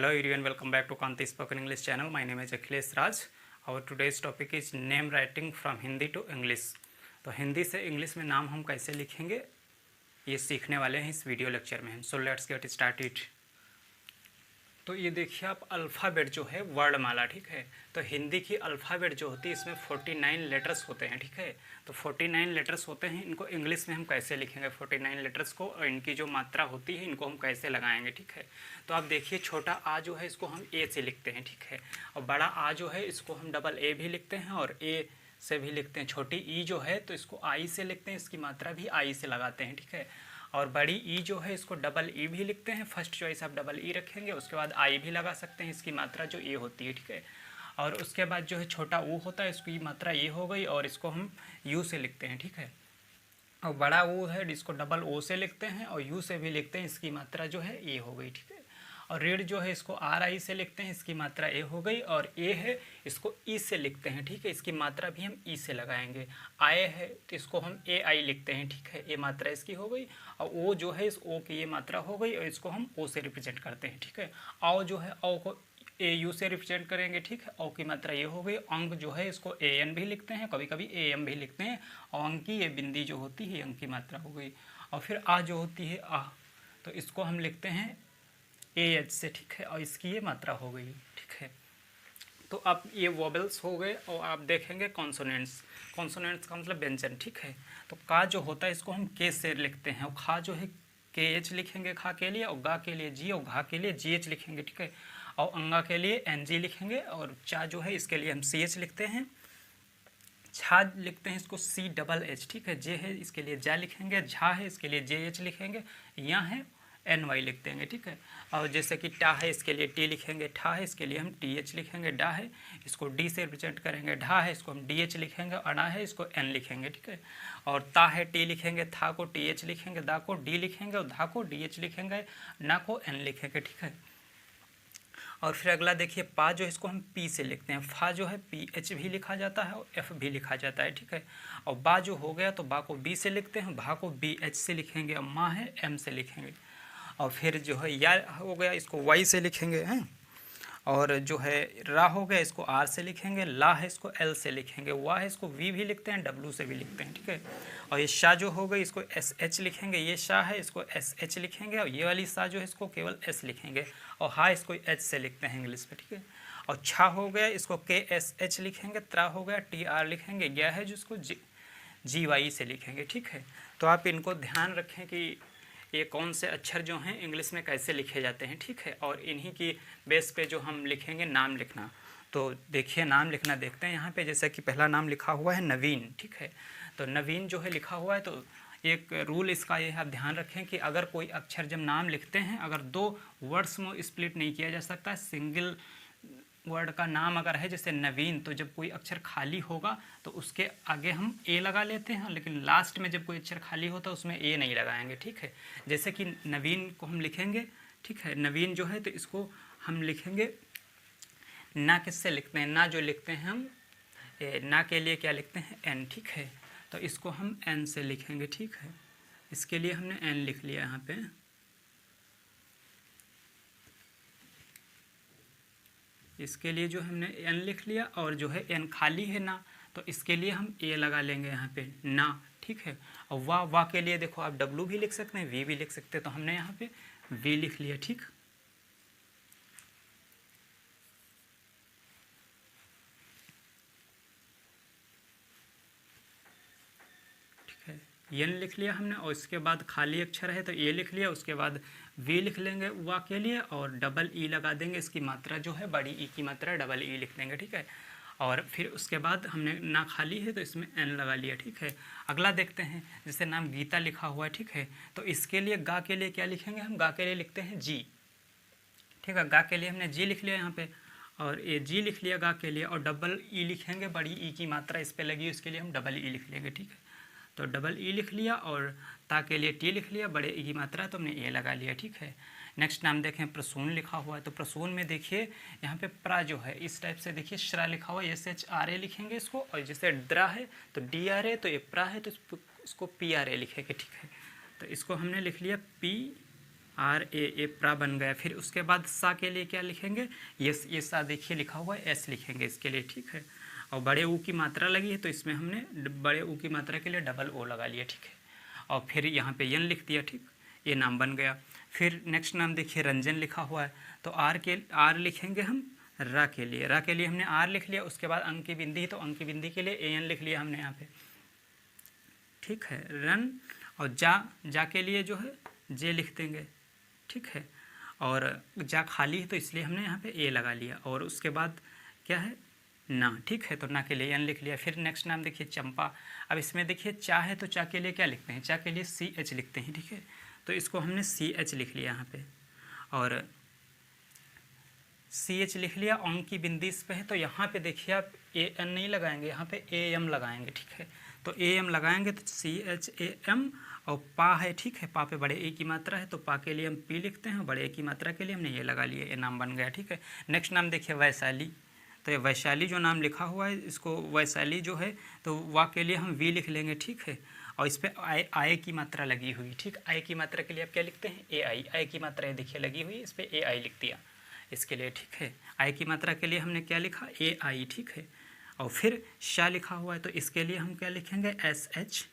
Hello everyone, welcome back to Kanti Spoken English channel. My name is Akhilesh Raj. Our today's topic is name writing from Hindi to English. तो हिंदी से English में नाम हम कैसे लिखेंगे ये सीखने वाले हैं इस वीडियो लेक्चर में. So let's get started. तो ये देखिए आप अल्फ़ाबेट जो है वर्णमाला, ठीक है. तो हिंदी की अल्फ़ाबेट जो होती है इसमें 49 लेटर्स होते हैं, ठीक है. तो 49 लेटर्स होते हैं, इनको इंग्लिश में हम कैसे लिखेंगे 49 लेटर्स को, और इनकी जो मात्रा होती है इनको हम कैसे लगाएंगे, ठीक है. तो आप देखिए छोटा आ जो है इसको हम ए से लिखते हैं, ठीक है. और बड़ा आ जो है इसको हम डबल ए भी लिखते हैं और ए से भी लिखते हैं. छोटी ई जो है तो इसको आई से लिखते हैं, इसकी मात्रा भी आई से लगाते हैं, ठीक है. और बड़ी ई जो है इसको डबल ई भी लिखते हैं. फर्स्ट चॉइस आप डबल ई रखेंगे, उसके बाद आई भी लगा सकते हैं, इसकी मात्रा जो ए होती है, ठीक है. और उसके बाद जो है छोटा ऊ होता है इसकी मात्रा ए हो गई और इसको हम यू से लिखते हैं, ठीक है. और बड़ा ऊ है इसको डबल ओ से लिखते हैं और यू से भी लिखते हैं, इसकी मात्रा जो है ए हो गई, ठीक है. और रेड जो है इसको आर आई से लिखते हैं, इसकी मात्रा ए हो गई. और ए है इसको ई से लिखते हैं, ठीक है, इसकी मात्रा भी हम ई से लगाएंगे. आए है तो इसको हम ए आई लिखते हैं, ठीक है, ये मात्रा इसकी हो गई. और ओ जो है इस ओ की ये मात्रा हो गई और इसको हम ओ से रिप्रेजेंट करते हैं, ठीक है. आओ जो है ओ को ए यू से रिप्रेजेंट करेंगे, ठीक है. ओ की मात्रा ये हो गई. अंक जो है इसको ए एन भी लिखते हैं, कभी कभी ए एम भी लिखते हैं. और अंक की ये बिंदी जो होती है अंक की मात्रा हो गई. और फिर आ जो होती है आ, तो इसको हम लिखते हैं ए एच से, ठीक है. और इसकी ये मात्रा हो गई, ठीक है. तो अब ये वोबल्स हो गए. और आप देखेंगे कॉन्सोनेंट्स. कॉन्सोनेंट्स का मतलब व्यंजन, ठीक है. तो का जो होता है इसको हम के से लिखते हैं. और खा जो है के एच लिखेंगे खा के लिए, और गा के लिए जी, और घा के लिए जी एच लिखेंगे, ठीक है. और अंगा के लिए एन जी लिखेंगे. और चा जो है इसके लिए हम सी एच लिखते हैं. छा लिखते हैं इसको सी डबल एच, ठीक है. जे है इसके लिए जा लिखेंगे. झा है इसके लिए जे एच लिखेंगे. यहाँ है एन वाई लिख देंगे, ठीक है. और जैसे कि टा है इसके लिए टी लिखेंगे. ठा है इसके लिए हम टी एच लिखेंगे. डा है इसको डी से रिप्रेजेंट करेंगे. ढा है इसको हम डी एच लिखेंगे. अड़ा है इसको एन लिखेंगे, ठीक है. और ता है टी लिखेंगे. था को टी एच लिखेंगे. दा को डी लिखेंगे. और धा को डी एच लिखेंगे. ना को एन लिखेंगे, ठीक है. और फिर अगला देखिए पा जो है इसको हम पी से लिखते हैं. फा जो है पी एच भी लिखा जाता है और एफ भी लिखा जाता है, ठीक है. और बा जो हो गया तो बा को बी से लिखते हैं. भा को बी एच से लिखेंगे. और माँ है एम से लिखेंगे. और फिर जो है या हो गया इसको वाई से लिखेंगे हैं. और जो है रा हो गया इसको आर से लिखेंगे. ला है इसको एल से लिखेंगे. वाह है इसको वी भी लिखते हैं, डब्ल्यू से भी लिखते हैं, ठीक है. और ये शाह जो हो गई इसको एस एच लिखेंगे. ये शाह है इसको एस एच लिखेंगे. और ये वाली शाह जो है इसको केवल एस लिखेंगे. और हा इसको एच से लिखते हैं इंग्लिश में, ठीक है. और छा हो गया इसको के एस एच लिखेंगे. त्रा हो गया टी आर लिखेंगे. गया है जिसको जी वाई से लिखेंगे, ठीक है. तो आप इनको ध्यान रखें कि ये कौन से अक्षर जो हैं इंग्लिश में कैसे लिखे जाते हैं, ठीक है. और इन्हीं की बेस पे जो हम लिखेंगे नाम लिखना. तो देखिए नाम लिखना देखते हैं यहाँ पे. जैसे कि पहला नाम लिखा हुआ है नवीन, ठीक है. तो नवीन जो है लिखा हुआ है, तो एक रूल इसका ये है, आप ध्यान रखें कि अगर कोई अक्षर जब नाम लिखते हैं अगर दो वर्ड्स में स्प्लिट नहीं किया जा सकता. सिंगल वर्ड का नाम अगर है जैसे नवीन, तो जब कोई अक्षर खाली होगा तो उसके आगे हम ए लगा लेते हैं, लेकिन लास्ट में जब कोई अक्षर खाली होता है उसमें ए नहीं लगाएंगे, ठीक है. जैसे कि नवीन को हम लिखेंगे, ठीक है. नवीन जो है तो इसको हम लिखेंगे ना. किससे लिखते हैं? ना जो लिखते हैं हम ना के लिए क्या लिखते हैं? एन, ठीक है. तो इसको हम एन से लिखेंगे, ठीक है. इसके लिए हमने एन लिख लिया यहाँ पे. इसके लिए जो हमने एन लिख लिया. और जो है एन खाली है ना, तो इसके लिए हम ए लगा लेंगे यहाँ पे ना, ठीक है. और वाह के लिए देखो आप डब्लू भी लिख सकते हैं, वी भी लिख सकते हैं. तो हमने यहाँ पे वी लिख लिया, ठीक. एन लिख लिया हमने. और इसके बाद खाली अक्षर है तो ए लिख लिया. उसके बाद वी लिख लेंगे वा के लिए और डबल ई लगा देंगे. इसकी मात्रा जो है बड़ी ई की मात्रा डबल ई लिख देंगे, ठीक है. और फिर उसके बाद हमने ना खाली है तो इसमें एन लगा लिया, ठीक है. अगला देखते हैं. जैसे नाम गीता लिखा हुआ है, ठीक है. तो इसके लिए गा के लिए क्या लिखेंगे हम? गा के लिए लिखते हैं जी, ठीक है. गा के लिए हमने जी लिख लिया यहाँ पे. और ये जी लिख लिया गा के लिए. और डबल ई लिखेंगे, बड़ी ई की मात्रा इस पर लगी उसके लिए हम डबल ई लिख लेंगे, ठीक है. तो डबल ई लिख लिया. और ता के लिए टी लिख लिया, बड़े ई की मात्रा तो हमने ए लगा लिया, ठीक है. नेक्स्ट नाम देखें प्रसून लिखा हुआ है. तो प्रसून में देखिए यहाँ पे प्रा जो है इस टाइप से देखिए श्रा लिखा हुआ है. एस एच आर ए लिखेंगे इसको. और जैसे द्रा है तो डी आर ए, तो ये प्रा है तो इसको पी आर ए लिखेंगे, ठीक है. तो इसको हमने लिख लिया पी आर ए प्रा बन गया। फिर उसके बाद सा के लिए क्या लिखेंगे, ये सा देखिए लिखा हुआ है, एस लिखेंगे इसके लिए, ठीक है। और बड़े ऊ की मात्रा लगी है तो इसमें हमने बड़े ऊ की मात्रा के लिए डबल ओ लगा लिया, ठीक है। और फिर यहाँ पे यन लिख दिया, ठीक, ये नाम बन गया। फिर नेक्स्ट नाम देखिए रंजन लिखा हुआ है, तो आर लिखेंगे हम रा के लिए हमने आर लिख लिया। उसके बाद अंक की बिंदी, तो अंक की बिंदी के लिए ए एन लिख लिया हमने यहाँ पे, ठीक है, रन। और जा के लिए जो है जे लिख देंगे, ठीक है। और जा खाली है तो इसलिए हमने यहाँ पे ए लगा लिया। और उसके बाद क्या है, ना, ठीक है, तो ना के लिए एन लिख लिया। फिर नेक्स्ट नाम देखिए चंपा। अब इसमें देखिए चा है तो चा के लिए क्या लिखते हैं, चा के लिए सी एच लिखते हैं, ठीक है। तो इसको हमने सी एच लिख लिया यहाँ पे, और सी एच लिख लिया। अंक की बिंदी इस पे है तो यहाँ पे देखिए आप ए एन नहीं लगाएंगे, यहाँ पे ए एम लगाएंगे, ठीक है। तो ए एम लगाएंगे तो सी एच ए एम। और पा है, ठीक है, पा पे बड़े ए की मात्रा है तो पा के लिए हम पी लिखते हैं, बड़े ए की मात्रा के लिए हमने ये लगा लिया, ये नाम बन गया, ठीक है। नेक्स्ट नाम देखिए वैशाली। तो ये वैशाली जो नाम लिखा हुआ है, इसको वैशाली जो है तो वा के लिए हम वी लिख लेंगे, ठीक है। और इस पर आय की मात्रा लगी हुई, ठीक, आय की मात्रा के लिए आप क्या लिखते हैं, ए आई। आय की मात्रा है देखिए लगी हुई, इस पर ए आई लिख दिया इसके लिए, ठीक है। आय की मात्रा के लिए हमने क्या लिखा, ए आई, ठीक है। और फिर शा लिखा हुआ है तो इसके लिए हम क्या लिखेंगे, एस एच।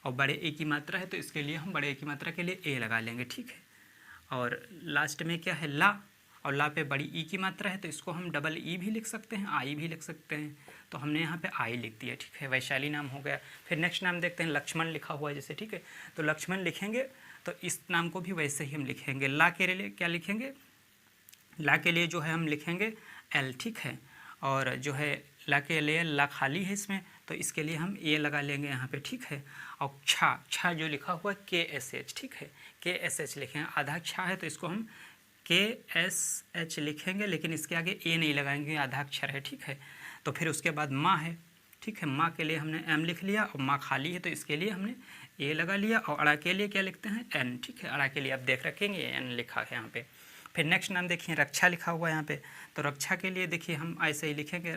और बड़े ए की मात्रा है तो इसके लिए हम बड़े ए की मात्रा के लिए ए लगा लेंगे, ठीक है। और लास्ट में क्या है, ला। और ला पे बड़ी ई की मात्रा है तो इसको हम डबल ई भी लिख सकते हैं, आई भी लिख सकते हैं। तो हमने यहाँ पे आई लिख दिया, ठीक है, वैशाली नाम हो गया। फिर नेक्स्ट नाम देखते हैं लक्ष्मण लिखा हुआ है जैसे, ठीक है। तो लक्ष्मण लिखेंगे तो इस नाम को भी वैसे ही हम लिखेंगे। ला के लिए क्या लिखेंगे, ला के लिए जो है हम लिखेंगे एल, ठीक है। और जो है ला के लिए ला खाली है इसमें तो इसके लिए हम ए लगा लेंगे यहाँ पे, ठीक है। और छा जो लिखा हुआ है के एस एच, ठीक है, के एस एच लिखेंगे। आधा छा है तो इसको हम के एस एच लिखेंगे, लेकिन इसके आगे ए नहीं लगाएंगे, आधा अक्षर है, ठीक है। तो फिर उसके बाद माँ है, ठीक है, माँ के लिए हमने एम लिख लिया। और माँ खाली है तो इसके लिए हमने ए लगा लिया। और अड़ा के लिए क्या लिखते हैं, एन, ठीक है। अड़ा के लिए आप देख रखेंगे एन लिखा है यहाँ पे। फिर नेक्स्ट नाम देखिए रक्षा लिखा हुआ है यहाँ पे, तो रक्षा के लिए देखिए हम ऐसे ही लिखेंगे,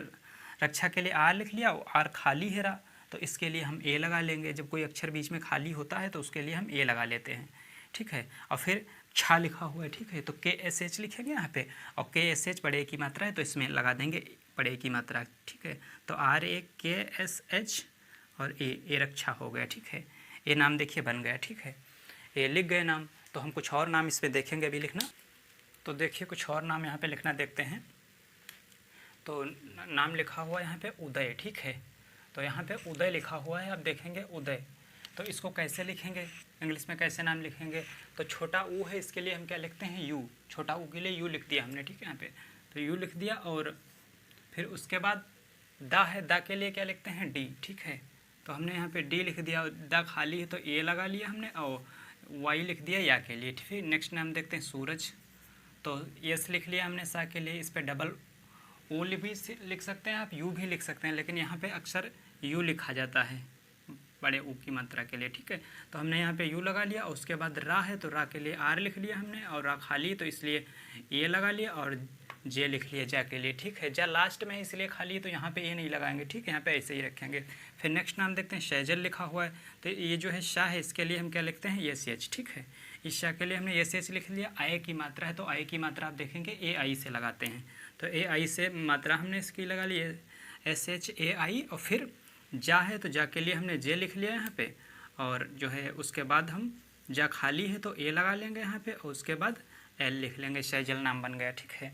रक्षा के लिए आर लिख लिया, आर खाली है रा तो इसके लिए हम ए लगा लेंगे। जब कोई अक्षर बीच में खाली होता है तो उसके लिए हम ए लगा लेते हैं, ठीक है। और फिर छा लिखा हुआ है, ठीक है, तो के एस एच लिखेंगे यहाँ पे। और के एस एच बड़े ए की मात्रा है तो इसमें लगा देंगे बड़े ए की मात्रा, ठीक है। तो आर ए के एस एच और ए रक्षा हो गया, ठीक है। ये नाम देखिए बन गया, ठीक है, ये लिख गए नाम। तो हम कुछ और नाम इसमें देखेंगे अभी लिखना। तो देखिए कुछ और नाम यहाँ पे लिखना देखते हैं। तो नाम लिखा हुआ है यहाँ पे उदय, ठीक है। तो यहाँ पे उदय लिखा हुआ है, आप देखेंगे उदय। तो इसको कैसे लिखेंगे, इंग्लिश में कैसे नाम लिखेंगे, तो छोटा ऊ है इसके लिए हम क्या लिखते हैं, यू। छोटा ऊ के लिए यू लिख दिया हमने, ठीक है, यहाँ पे तो यू लिख दिया। और फिर उसके बाद दा है, दा के लिए क्या लिखते हैं, डी, ठीक है। तो हमने यहाँ पे डी लिख दिया। दा खाली है तो ए लगा लिया हमने, और वाई लिख दिया या के लिए, ठीक है। नेक्स्ट नाम देखते हैं सूरज। तो यस लिख लिया हमने सा के लिए, इस पर डबल ओ भी लिख सकते हैं आप, यू भी लिख सकते हैं, लेकिन यहाँ पे अक्सर यू लिखा जाता है बड़े ऊ की मात्रा के लिए, ठीक है। तो हमने यहाँ पे यू लगा लिया। और उसके बाद रा है तो रा के लिए आर लिख लिया हमने, और रा खाली तो इसलिए ए लगा लिया। और जे लिख लिया जा के लिए, ठीक है। जा लास्ट में इसलिए खाली तो यहाँ पे ए नहीं लगाएंगे, ठीक है, यहाँ पे ऐसे ही रखेंगे। फिर नेक्स्ट नाम देखते हैं शैजल लिखा हुआ है, तो ये जो है शाह है इसके लिए हम क्या लिखते हैं, एस एच, ठीक है। इस शाह के लिए हमने एस एच लिख लिया। आय की मात्रा है तो आय की मात्रा आप देखेंगे ए आई से लगाते हैं, तो ए आई से मात्रा हमने इसकी लगा ली एस एच ए आई। और फिर जा है तो जा के लिए हमने जे लिख लिया यहाँ पे। और जो है उसके बाद हम जा खाली है तो ए लगा लेंगे यहाँ पे, और उसके बाद एल लिख लेंगे, शैजल नाम बन गया, ठीक है।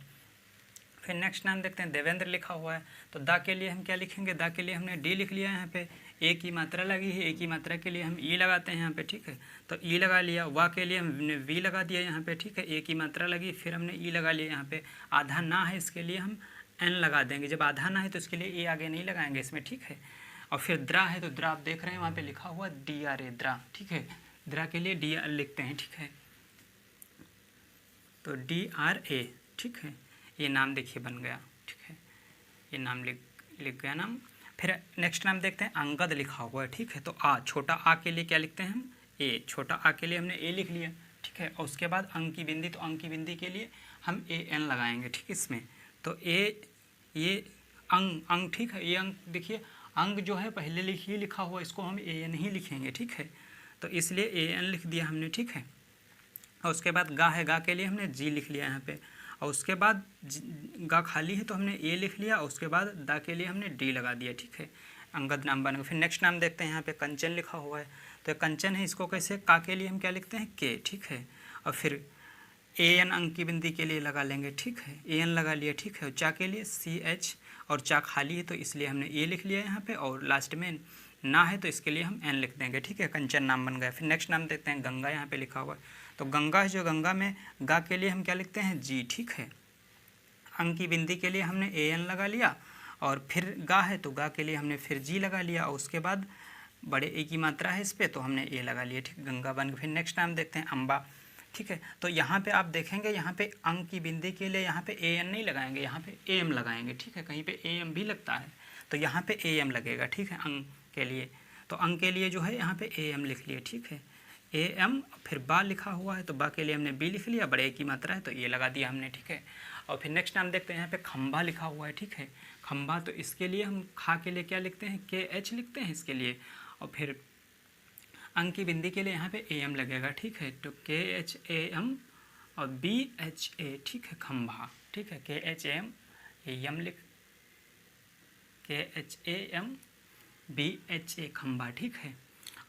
फिर नेक्स्ट नाम देखते हैं देवेंद्र लिखा हुआ है, तो दा के लिए हम क्या लिखेंगे, दा के लिए हमने डी लिख लिया यहाँ पे। ए की मात्रा लगी है, ए की मात्रा के लिए हम ई लगाते हैं यहाँ पे, ठीक है। तो ई लगा लिया। वा के लिए हमने वी लगा दिया यहाँ पे, ठीक है। ए की मात्रा लगी, फिर हमने ई लगा लिया यहाँ पे। आधा ना है इसके लिए हम एन लगा देंगे, जब आधा ना है तो इसके लिए ए आगे नहीं लगाएंगे इसमें, ठीक है। और फिर द्रा है तो द्रा आप देख रहे हैं वहाँ पे लिखा हुआ डी आर ए, द्रा, ठीक है। द्रा के लिए डी आर लिखते हैं, ठीक है। तो डी आर ए, ठीक है, ये नाम देखिए बन गया, ठीक है, ये नाम लिख गया नाम। फिर नेक्स्ट नाम देखते हैं अंगद लिखा हुआ है, ठीक है। तो आ, छोटा आ के लिए क्या लिखते हैं हम, ए। छोटा आ के लिए हमने ए लिख लिया, ठीक है। और उसके बाद अंक की बिंदी, तो अंक की बिंदी के लिए हम ए एन लगाएंगे, ठीक, इसमें। तो ए, ये अंग, ठीक है। ये अंक देखिए, अंग जो है पहले ही लिखा हुआ, इसको हम ए एन ही लिखेंगे, ठीक है। तो इसलिए ए एन लिख दिया हमने, ठीक है। और उसके बाद गा है, गा के लिए हमने जी लिख लिया यहाँ पे, और उसके बाद गा खाली है तो हमने ए लिख लिया, और उसके बाद दा के लिए हमने डी लगा दिया, ठीक है, अंगद नाम बन गया। फिर नेक्स्ट नाम देखते हैं, यहाँ पे कंचन लिखा हुआ है, तो कंचन है, इसको कैसे, का के लिए हम क्या लिखते हैं, के, ठीक है, और फिर ए एन अंक की बिंदी के लिए लगा लेंगे, ठीक है, ए एन लगा लिया, ठीक है, और चा के लिए सी एच, और चा खाली है तो इसलिए हमने ए लिख लिया यहाँ पे, और लास्ट में ना है तो इसके लिए हम एन लिख देंगे, ठीक है, कंचन नाम बन गया। फिर नेक्स्ट नाम देखते हैं, गंगा यहाँ पे लिखा हुआ है, तो गंगा है जो, गंगा में गा के लिए हम क्या लिखते हैं, जी, ठीक है, अंक की बिंदी के लिए हमने ए एन लगा लिया, और फिर गा है तो गा के लिए हमने फिर जी लगा लिया, और उसके बाद बड़े ए की मात्रा है इस पर तो हमने ए लगा लिया, ठीक, गंगा बन गया। फिर नेक्स्ट नाम देखते हैं, अम्बा, ठीक है, तो यहाँ पे आप देखेंगे, यहाँ पे अंक की बिंदी के लिए यहाँ पे ए एन नहीं लगाएंगे, यहाँ पे ए एम लगाएंगे, ठीक है, कहीं पे ए एम भी लगता है तो यहाँ पे ए एम लगेगा, ठीक है, अंक के लिए, तो अंक के लिए जो है यहाँ पे ए एम लिख लिए, ठीक है, ए एम, फिर बा लिखा हुआ है तो बा के लिए हमने बी लिख लिया, बड़े ए की मात्रा है तो ये लगा दिया हमने, ठीक है। और फिर नेक्स्ट नाम देखते हैं, यहाँ पे खम्बा लिखा हुआ है, ठीक है, खम्बा, तो इसके लिए हम खा के लिए क्या लिखते हैं, के एच लिखते हैं इसके लिए, और फिर अंक की बिंदी के लिए यहाँ पे ए एम लगेगा, ठीक है, तो के एच ए एम और बी एच ए, ठीक है, खम्भा, ठीक है, के एच ए एम लिख, K H A M B H A, खम्भा, ठीक है,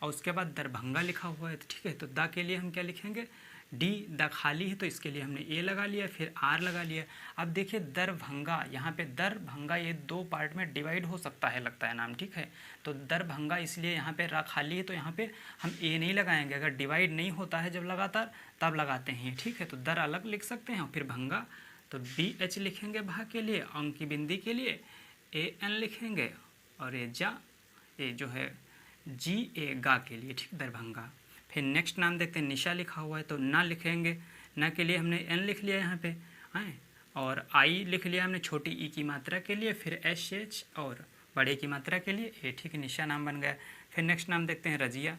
और उसके बाद दरभंगा लिखा हुआ है, ठीक है, तो दा के लिए हम क्या लिखेंगे, डी, दा खाली है तो इसके लिए हमने ए लगा लिया, फिर आर लगा लिया। अब देखिए दरभंगा, यहाँ पे दरभंगा ये दो पार्ट में डिवाइड हो सकता है, लगता है नाम, ठीक है, तो दरभंगा इसलिए यहाँ पे रा खाली है तो यहाँ पे हम ए नहीं लगाएंगे, अगर डिवाइड नहीं होता है जब लगातार तब लगाते हैं, ठीक है, तो दर अलग लिख सकते हैं, और फिर भंगा तो बी एच लिखेंगे भा के लिए, अंक की बिंदी के लिए ए एन लिखेंगे, और ये जा, ये जो है जी ए गा के लिए, ठीक, दरभंगा। फिर नेक्स्ट नाम देखते हैं, निशा लिखा हुआ है तो ना लिखेंगे, ना के लिए हमने एन लिख लिया यहाँ पे, हैं, और आई लिख लिया हमने छोटी ई की मात्रा के लिए, फिर एच एच और बड़े की मात्रा के लिए ए, ठीक है, निशा नाम बन गया। फिर नेक्स्ट नाम देखते हैं, रजिया,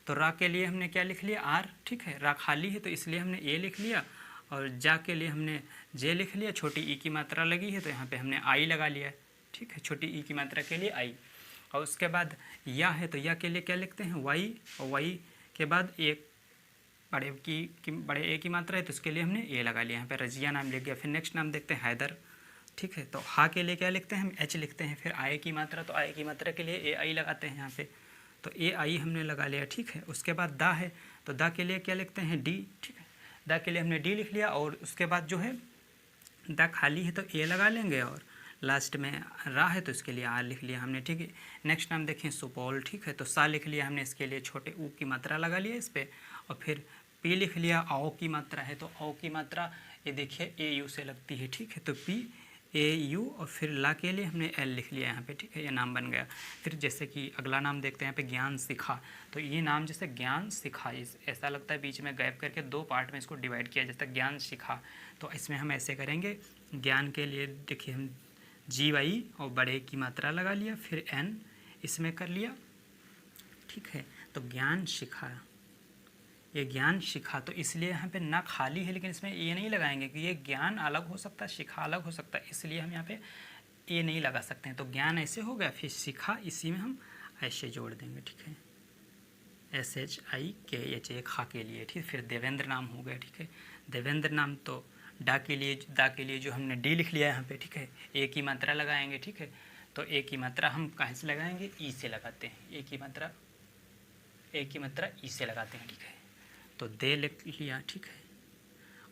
तो रा के लिए हमने क्या लिख लिया, आर, ठीक है, रा खाली है तो इसलिए हमने ए लिख लिया, और जा के लिए हमने जे लिख लिया, छोटी ई की मात्रा लगी है तो यहाँ पे हमने आई लगा लिया, ठीक है, छोटी ई की मात्रा के लिए आई। और उसके बाद या है तो या के लिए क्या लिखते हैं, वाई, और वाई के बाद एक बड़े ए की मात्रा है तो उसके लिए हमने ए लगा लिया, यहाँ पे रजिया नाम लिख गया। फिर नेक्स्ट नाम देखते हैं, हैदर, ठीक है, तो हा के लिए क्या लिखते हैं, हम एच लिखते हैं, फिर आए की मात्रा तो आए की मात्रा के लिए ए आई लगाते हैं यहाँ पे, तो ए आई हमने लगा लिया, ठीक है। उसके बाद दा है तो दा के लिए क्या लिखते हैं, डी, ठीक है, दा के लिए हमने डी लिख लिया, और उसके बाद जो है दा खाली है तो ए लगा लेंगे, और लास्ट में रा है तो इसके लिए आर लिख लिया हमने, ठीक है। नेक्स्ट नाम देखें, सुपौल, ठीक है, तो सा लिख लिया हमने, इसके लिए छोटे ऊ की मात्रा लगा लिया इस पर, और फिर पी लिख लिया, आओ की मात्रा है तो आओ की मात्रा ये देखिए ए यू से लगती है, ठीक है, तो पी ए यू, और फिर ला के लिए हमने एल लिख लिया यहाँ पे, ठीक है, ये नाम बन गया। फिर जैसे कि अगला नाम देखते हैं यहाँ पे, ज्ञान शिखा, तो ये नाम जैसे ज्ञान शिखा, ऐसा लगता है बीच में गैप करके दो पार्ट में इसको डिवाइड किया, जैसे ज्ञान शिखा, तो इसमें हम ऐसे करेंगे, ज्ञान के लिए देखिए हम जी वाई और बड़े की मात्रा लगा लिया, फिर एन इसमें कर लिया, ठीक है, तो ज्ञान शिखा, ये ज्ञान शिखा, तो इसलिए यहाँ पे ना खाली है लेकिन इसमें ए नहीं लगाएंगे कि ये ज्ञान अलग हो सकता है, शिखा अलग हो सकता है, इसलिए हम यहाँ पे ए नहीं लगा सकते हैं, तो ज्ञान ऐसे हो गया, फिर शिखा इसी में हम ऐसे जोड़ देंगे, ठीक है, एस एच आई के एच ए, खा के लिए, ठीक। फिर देवेंद्र नाम हो गया, ठीक है, देवेंद्र नाम, तो दा के लिए जो हमने डी लिख लिया यहाँ पे, ठीक है, ए की मात्रा लगाएंगे, ठीक है, तो ए की मात्रा हम कहाँ से लगाएंगे, ई से लगाते हैं, ए की मात्रा ई से लगाते हैं, ठीक है, तो दे लिख लिया, ठीक है,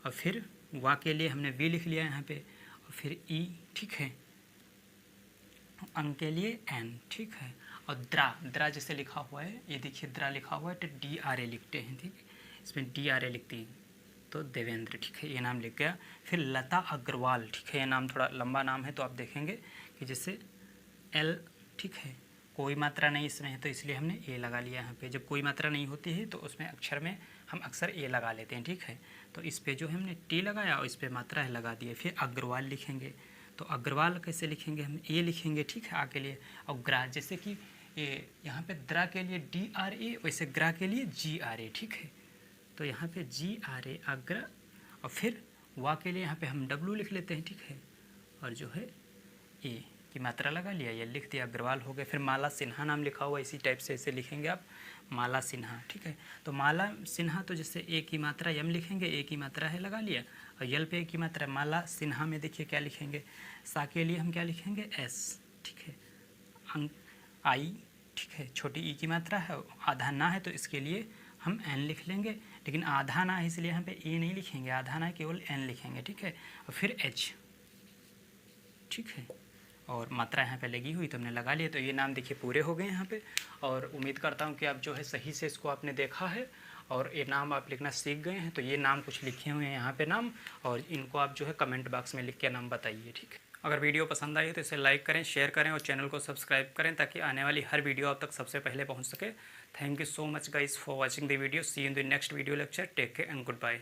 और फिर वा के लिए हमने वी लिख लिया यहाँ पे, और फिर ई, ठीक है, अंक के लिए एन, ठीक है, और द्रा जैसे लिखा हुआ है, ये देखिए द्रा लिखा हुआ है तो डी आर ए लिखते हैं, ठीक है, इसमें डी आर ए लिखते हैं, तो देवेंद्र, ठीक है, ये नाम लिख गया। फिर लता अग्रवाल, ठीक है, ये नाम थोड़ा लंबा नाम है तो आप देखेंगे कि जैसे एल, ठीक है, कोई मात्रा नहीं इसमें है तो इसलिए हमने ए लगा लिया यहाँ पे, जब कोई मात्रा नहीं होती है तो उसमें अक्षर में हम अक्सर ए लगा लेते हैं, ठीक है, तो इस पे जो है हमने टी लगाया और इस पे मात्रा है लगा दिए। फिर अग्रवाल लिखेंगे, तो अग्रवाल कैसे लिखेंगे, हम ए लिखेंगे, ठीक है, आ के लिए, और ग्रा, जैसे कि यहाँ पे द्रा के लिए डी आर ए, वैसे ग्रा के लिए जी आर ए, ठीक है, तो यहाँ पे जी आर ए अग्र, और फिर वा के लिए यहाँ पे हम डब्लू लिख लेते हैं, ठीक है, और जो है ए, की मात्रा लगा लिया, ये लिख दिया अग्रवाल हो गए। फिर माला सिन्हा नाम लिखा हुआ इसी टाइप से ऐसे लिखेंगे आप, माला सिन्हा, ठीक है। तो माला सिन्हा तो जैसे ए की मात्रा यम लिखेंगे, ए की मात्रा है लगा लिया, और यल पे ए की मात्रा। माला सिन्हा में देखिए क्या लिखेंगे, सा के लिए हम क्या लिखेंगे, एस, ठीक है। अंक आई, ठीक है, छोटी ई की मात्रा है, आधा ना है तो इसके लिए हम एन लिख लेंगे, लेकिन आधा ना है इसलिए यहाँ पे ए नहीं लिखेंगे, आधा ना है केवल एन लिखेंगे, ठीक है। और फिर एच, ठीक है, और मात्रा यहाँ पे लगी हुई तो हमने लगा लिया। तो ये नाम देखिए पूरे हो गए यहाँ पे, और उम्मीद करता हूँ कि आप जो है सही से इसको आपने देखा है और ये नाम आप लिखना सीख गए हैं। तो ये नाम कुछ लिखे हुए हैं यहाँ पे नाम, और इनको आप जो है कमेंट बॉक्स में लिख के नाम बताइए, ठीक है। अगर वीडियो पसंद आई तो इसे लाइक करें, शेयर करें और चैनल को सब्सक्राइब करें ताकि आने वाली हर वीडियो आप तक सबसे पहले पहुँच सके। Thank you so much guys for watching the video. See you in the next video lecture. Take care and good bye.